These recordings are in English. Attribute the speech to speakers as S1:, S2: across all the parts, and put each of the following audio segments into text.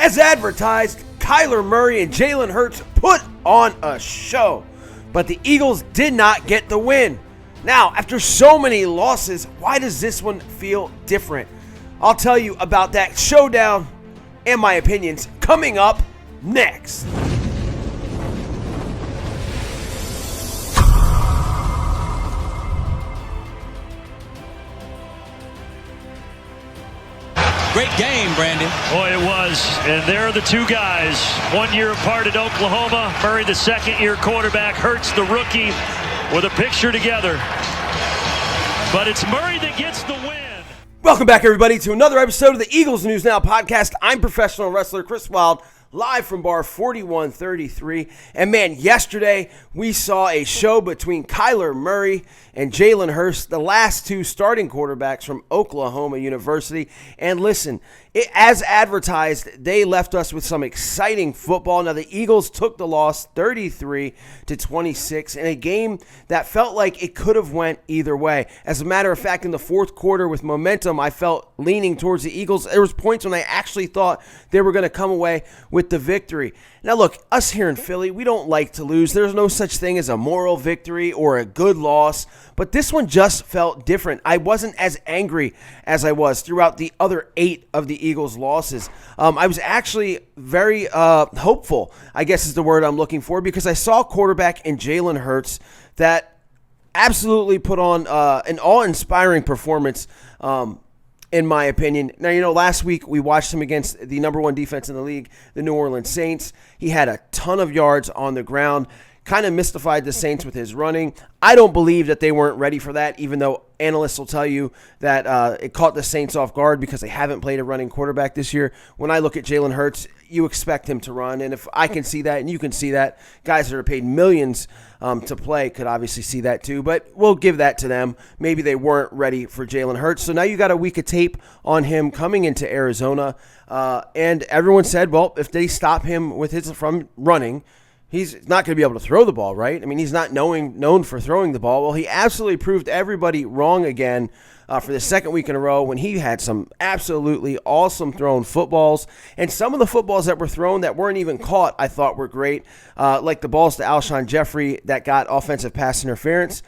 S1: As advertised, Kyler Murray and Jalen Hurts put on a show, but the Eagles did not get the win. Now, after so many losses, why does this one feel different? I'll tell you about that showdown and my opinions coming up next.
S2: Great game, Brandon.
S3: Boy, it was. And there are the two guys. 1 year apart at Oklahoma. Murray, the second-year quarterback. Hurts, the rookie, with a picture together. But it's Murray that gets the win.
S1: Welcome back, everybody, to another episode of the Eagles News Now podcast. I'm professional wrestler Chris Wild, live from bar 4133. And man, yesterday we saw a show between Kyler Murray and Jalen Hurts, the last two starting quarterbacks from Oklahoma University. And listen, as advertised, they left us with some exciting football. Now, the Eagles took the loss 33-26 in a game that felt like it could have went either way. As a matter of fact, in the fourth quarter with momentum, I felt leaning towards the Eagles. There was points when I actually thought they were going to come away with the victory. Now, look, us here in Philly, we don't like to lose. There's no such thing as a moral victory or a good loss, but this one just felt different. I wasn't as angry as I was throughout the other 8 of the Eagles' losses. I was actually very hopeful, I guess is the word I'm looking for, because I saw a quarterback in Jalen Hurts that absolutely put on an awe-inspiring performance, in my opinion. Now, last week we watched him against the number one defense in the league, the New Orleans Saints. He had a ton of yards on the ground, kind of mystified the Saints with his running. I don't believe that they weren't ready for that, even though analysts will tell you that it caught the Saints off guard because they haven't played a running quarterback this year. When I look at Jalen Hurts, you expect him to run, and if I can see that and you can see that, guys that are paid millions to play could obviously see that too, but we'll give that to them. Maybe they weren't ready for Jalen Hurts. So now you got a week of tape on him coming into Arizona, and everyone said, well, if they stop him from running, he's not going to be able to throw the ball, right? I mean, he's not known for throwing the ball. Well, he absolutely proved everybody wrong again for the second week in a row when he had some absolutely awesome thrown footballs. And some of the footballs that were thrown that weren't even caught I thought were great, like the balls to Alshon Jeffrey that got offensive pass interference.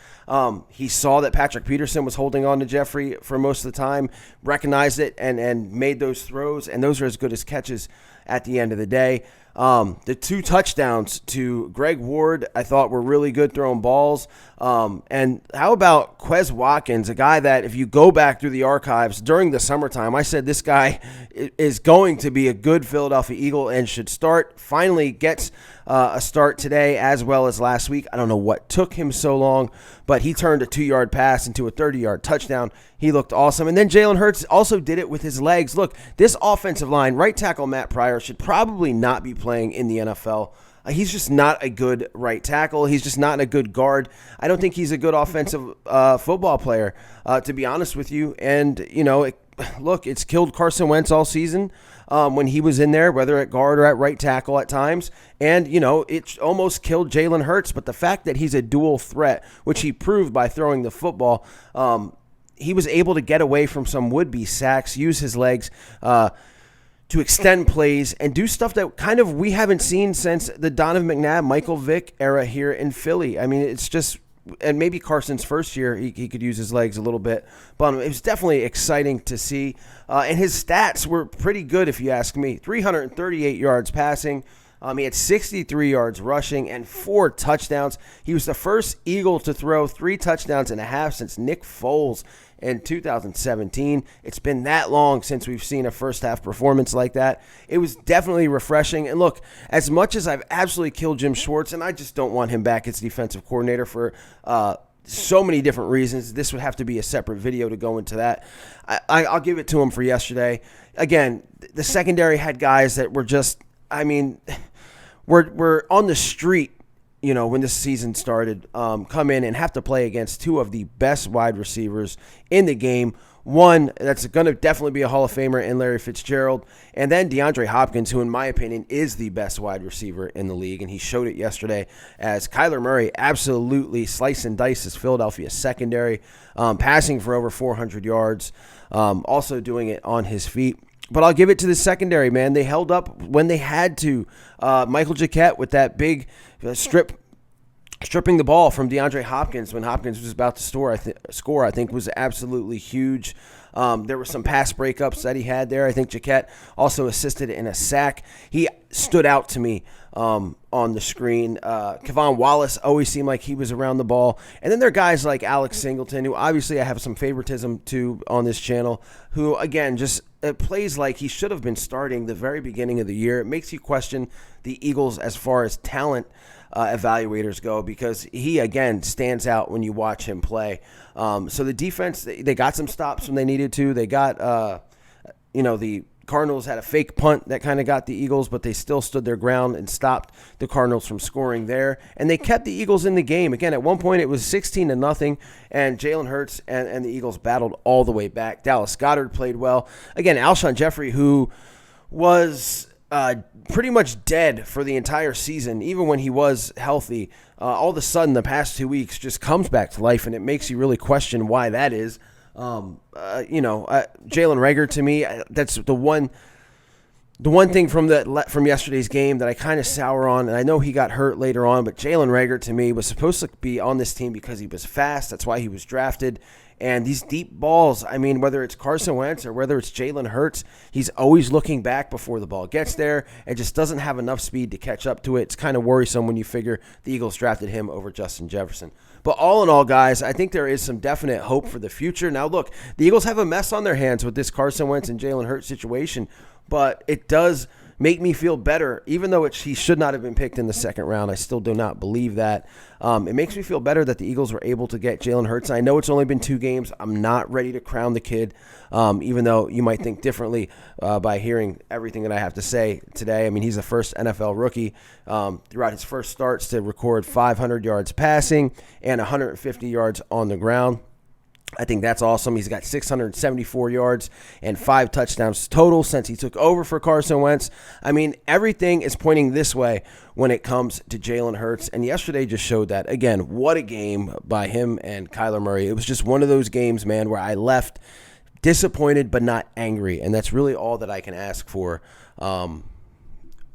S1: He saw that Patrick Peterson was holding on to Jeffrey for most of the time, recognized it, and made those throws, and those are as good as catches at the end of the day. The 2 touchdowns to Greg Ward, I thought were really good throwing balls. And how about Quez Watkins, a guy that if you go back through the archives during the summertime, I said this guy is going to be a good Philadelphia Eagle and should start. Finally gets a start today as well as last week. I don't know what took him so long, but he turned a 2-yard pass into a 30-yard touchdown. He looked awesome. And then Jalen Hurts also did it with his legs. Look, this offensive line, right tackle Matt Pryor, should probably not be playing in the NFL. He's just not a good right tackle. He's just not a good guard. I don't think he's a good offensive football player, to be honest with you. And, look, it's killed Carson Wentz all season when he was in there, whether at guard or at right tackle at times. And, it almost killed Jalen Hurts. But the fact that he's a dual threat, which he proved by throwing the football, he was able to get away from some would-be sacks, use his legs to extend plays, and do stuff that kind of we haven't seen since the Donovan McNabb, Michael Vick era here in Philly. I mean, it's just, and maybe Carson's first year, he could use his legs a little bit, but it was definitely exciting to see. And his stats were pretty good, if you ask me. 338 yards passing. He had 63 yards rushing and 4 touchdowns. He was the first Eagle to throw 3 touchdowns and a half since Nick Foles in 2017. It's been that long since we've seen a first-half performance like that. It was definitely refreshing. And look, as much as I've absolutely killed Jim Schwartz, and I just don't want him back as defensive coordinator for so many different reasons, this would have to be a separate video to go into that. I'll give it to him for yesterday. Again, the secondary had guys that were just, we're on the street, when this season started, come in and have to play against 2 of the best wide receivers in the game. One that's going to definitely be a Hall of Famer in Larry Fitzgerald, and then DeAndre Hopkins, who in my opinion is the best wide receiver in the league, and he showed it yesterday as Kyler Murray absolutely slice and dice his Philadelphia secondary, passing for over 400 yards, also doing it on his feet. But I'll give it to the secondary, man. They held up when they had to. Michael Jacquet with that big stripping the ball from DeAndre Hopkins when Hopkins was about to score, I think was absolutely huge. There were some pass breakups that he had there. I think Jacquet also assisted in a sack. He stood out to me on the screen. Kevon Wallace always seemed like he was around the ball. And then there are guys like Alex Singleton, who obviously I have some favoritism to on this channel, who, again, just plays like he should have been starting the very beginning of the year. It makes you question the Eagles as far as talent evaluators go, because he, again, stands out when you watch him play. So the defense, they got some stops when they needed to. They got, the Cardinals had a fake punt that kind of got the Eagles, but they still stood their ground and stopped the Cardinals from scoring there. And they kept the Eagles in the game. Again, at one point it was 16-0, and Jalen Hurts and the Eagles battled all the way back. Dallas Goedert played well. Again, Alshon Jeffrey, who was pretty much dead for the entire season, even when he was healthy, all of a sudden the past 2 weeks just comes back to life, and it makes you really question why that is. Jalen Reagor, to me, that's the one thing from yesterday's game that I kind of sour on, and I know he got hurt later on, but Jalen Reagor, to me, was supposed to be on this team because he was fast. That's why he was drafted. And these deep balls, I mean, whether it's Carson Wentz or whether it's Jalen Hurts, he's always looking back before the ball gets there and just doesn't have enough speed to catch up to it. It's kind of worrisome when you figure the Eagles drafted him over Justin Jefferson. But all in all, guys, I think there is some definite hope for the future. Now, look, the Eagles have a mess on their hands with this Carson Wentz and Jalen Hurts situation, but it does make me feel better. Even though he should not have been picked in the second round, I still do not believe that. It makes me feel better that the Eagles were able to get Jalen Hurts. I know it's only been 2 games. I'm not ready to crown the kid, even though you might think differently by hearing everything that I have to say today. I mean, he's the first NFL rookie throughout his first starts to record 500 yards passing and 150 yards on the ground. I think that's awesome. He's got 674 yards and 5 touchdowns total since he took over for Carson Wentz. I mean, everything is pointing this way when it comes to Jalen Hurts, and yesterday just showed that. Again, what a game by him and Kyler Murray. It was just one of those games, man, where I left disappointed but not angry, and that's really all that I can ask for, out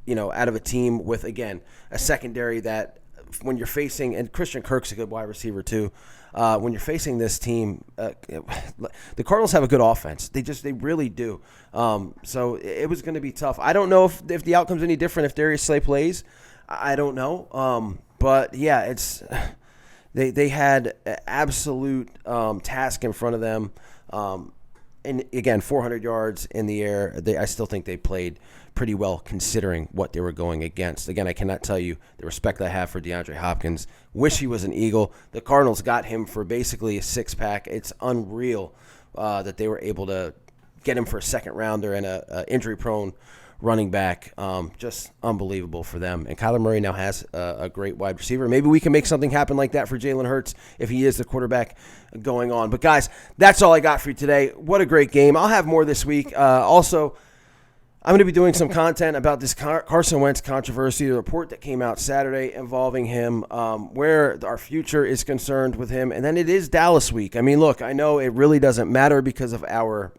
S1: of a team with, again, a secondary that when you're facing, and Christian Kirk's a good wide receiver too, when you're facing this team, the Cardinals have a good offense. They really do. So it was going to be tough. I don't know if the outcome's any different if Darius Slay plays. I don't know. But yeah, they had an absolute task in front of them. And again, 400 yards in the air. I still think they played pretty well considering what they were going against. Again, I cannot tell you the respect I have for DeAndre Hopkins. Wish he was an Eagle. The Cardinals got him for basically a 6-pack. It's unreal that they were able to get him for a second rounder and a injury-prone running back. Just unbelievable for them. And Kyler Murray now has a great wide receiver. Maybe we can make something happen like that for Jalen Hurts if he is the quarterback going on. But, guys, that's all I got for you today. What a great game. I'll have more this week. Also, I'm going to be doing some content about this Carson Wentz controversy, the report that came out Saturday involving him, where our future is concerned with him. And then it is Dallas week. I mean, look, I know it really doesn't matter because of our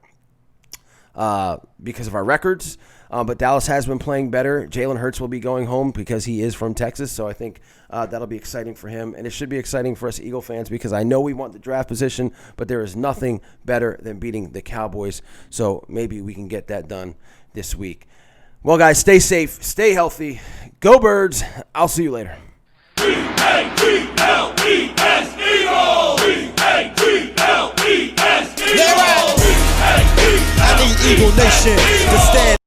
S1: records, but Dallas has been playing better. Jalen Hurts will be going home because he is from Texas, so I think that'll be exciting for him. And it should be exciting for us Eagle fans because I know we want the draft position, but there is nothing better than beating the Cowboys. So maybe we can get that done this week. Well, guys, stay safe, stay healthy. Go Birds. I'll see you later.
S4: E-A-G-L-E-S, Eagles! E-A-G-L-E-S, Eagles! I need Eagle Nation to stand